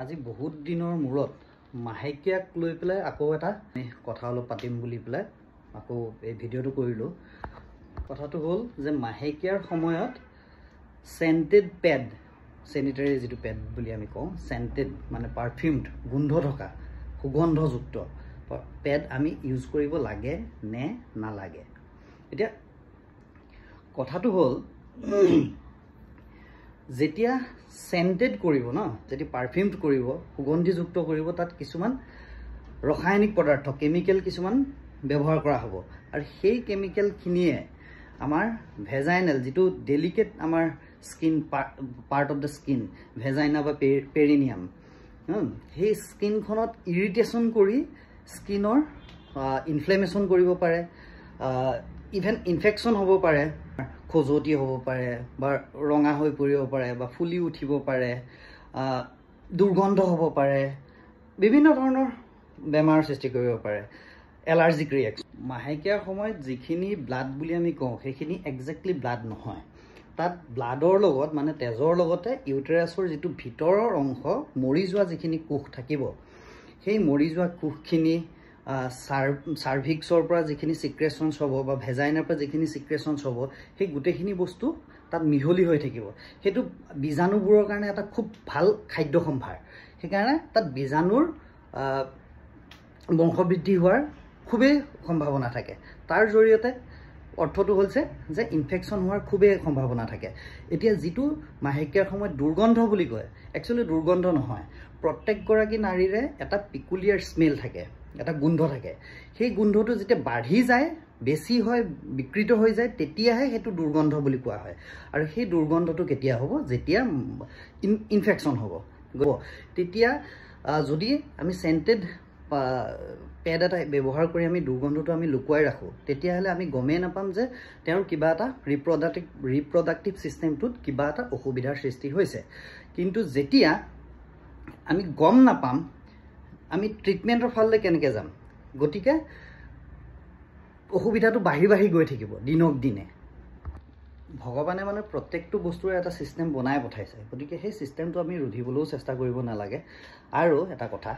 আজি বহুত দিনৰ মূৰত মাহেকীয়াক লৈ পেলাই আকৌ এটা কথা অলপ পাতিম বুলি পেলাই আকৌ এই ভিডিঅ'টো কৰিলো। কথাটো হ'ল যে মাহেকীয়াৰ সময়ত সেন্টেড প্যাড স্যানিটাৰী যেটো প্যাড বুলি আমি কওঁ সেন্টেড মানে পাৰফিউমড গন্ধ থকা সুগন্ধযুক্ত প্যাড আমি ইউজ কৰিব লাগে নে নালাগে। এতিয়া কথাটো হ'ল যেতিয়া সেন্টেড কৰিব ন যদি পাৰফিউমড কৰিব সুগন্ধিযুক্ত কৰিব তাত কিছুমান ৰাসায়নিক পদাৰ্থ কেমিক্যাল কিছুমান ব্যৱহাৰ কৰা হ'ব আৰু সেই কেমিক্যাল খিনিয়ে আমাৰ ভেজাইনাল যেটো ডেলিকেট আমাৰ skin part of the skin vagina বা পেৰিনিয়াম সেই স্কিনখনত ইৰিটেশন কৰি স্কিনৰ ইনফ্লেমেশন কৰিব পাৰে ইভেন ইনফেকশন হ'ব পাৰে খজতি হ'ব পাৰে বা ৰঙা হৈ পৰিব পাৰে বা ফুলি উঠিব পাৰে দুৰ্গন্ধ হ'ব পাৰে বিভিন্ন ধৰণৰ বেমাৰ সৃষ্টি কৰিব পাৰে এলাৰ্জিক ৰিএকশন মাহেকীয়াৰ সময়ত যিখিনি ব্লাড বুলি আমি কওঁ সেইখিনি এক্স্যাক্টলি ব্লাড নহয় তাত ব্লাডৰ লগত মানে তেজৰ লগতে ইউটেৰাছৰ যেটো ভিতৰৰ অংশ মৰি যোৱা যিখিনি কোষ থাকিব সেই মৰি যোৱা কোষখিনি সাৰ্ভিক্সৰ পৰা যিখিনি সিক্ৰেশনছ হ'ব বা ভেজাইনাৰ পৰা যিখিনি সিক্ৰেশনছ হ'ব সেই গুটেখিনি বস্তু তাত মিহলি হৈ থাকিব হেতু বীজাণুবোৰৰ কাৰণে এটা খুব ভাল খাদ্য সম্ভাৰ সেইকাৰণে তাত বীজাণুৰ বংশবৃদ্ধি হোৱাৰ খুবেই সম্ভাৱনা থাকে তাৰ জৰিয়তে অৰ্থটো হৈছে যে ইনফেকশন হোৱাৰ খুবেই সম্ভাৱনা থাকে এতিয়া যেটো মাহেকীয়াৰ সময়ত দুৰ্গন্ধ বুলি কয় একচুয়ালি দুৰ্গন্ধ নহয় প্ৰত্যেক গৰাকী নাৰীৰে এটা পিকুলিয়াৰ স্মেল থাকে এটা গোন্ধ থাকে সেই গোন্ধটো যেতিয়া বাঢ়ি যায় বেছি হয় বিকৃত হৈ যায় তেতিয়াহে হেতু দুৰ্গন্ধ বুলি কোৱা হয় আৰু সেই দুৰ্গন্ধটো কেতিয়া হ'ব যেতিয়া ইনফেকশন হ'ব তেতিয়া যদি আমি সেন্টেড প্যাড এটা ব্যৱহাৰ কৰি আমি দুৰ্গন্ধটো আমি লুকুৱাই ৰাখো তেতিয়া হলে আমি গমে নাপাম যে তেওঁৰ কিবা এটা ৰিপ্ৰডাক্টিভ সিস্টেমটোত কিবা এটা অসুবিধাৰ সৃষ্টি হৈছে কিন্তু যেতিয়া আমি গম নাপাম আমি ট্ৰিটমেন্টৰ ফালে কেনেকৈ যাম গতিকে অসুবিধাটো বাঢ়ি গৈ থাকিব দিনক দিনে ভগৱানে মানে প্ৰত্যেকটো বস্তুৰ এটা সিস্টেম বনাই পঠাইছে গতিকে সেই সিস্টেমটো আমি ৰুধিবলৈও চেষ্টা কৰিব নালাগে আৰু এটা কথা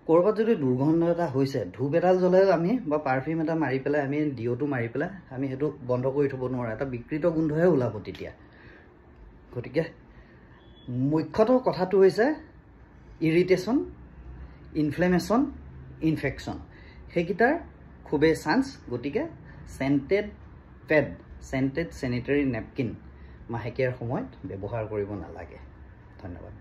কৰবাত যদি দুৰ্গন্ধ এটা হৈছে ধূপ এডাল জ্বলে আমি বা পাৰফিউম এটা মাৰি পেলাই আমি ডিঅটো মাৰি পেলাই আমি হেতু বন্ধ কৰি থব নোৱাৰা এটা বিকৃত গোন্ধহে ওলাব তেতিয়া গতিকে মুখ্যতঃ কথাটো হৈছে ইৰিটেশন ইনফ্লেমেশন ইনফেকশন হেকিটাৰ খুবেই চান্স গতিকে সেন্টেড প্যাড সেন্টেড স্যানিটাৰী নেপকিন মাহেকীয়াৰ সময়ত ব্যৱহাৰ কৰিব নালাগে ধন্যবাদ।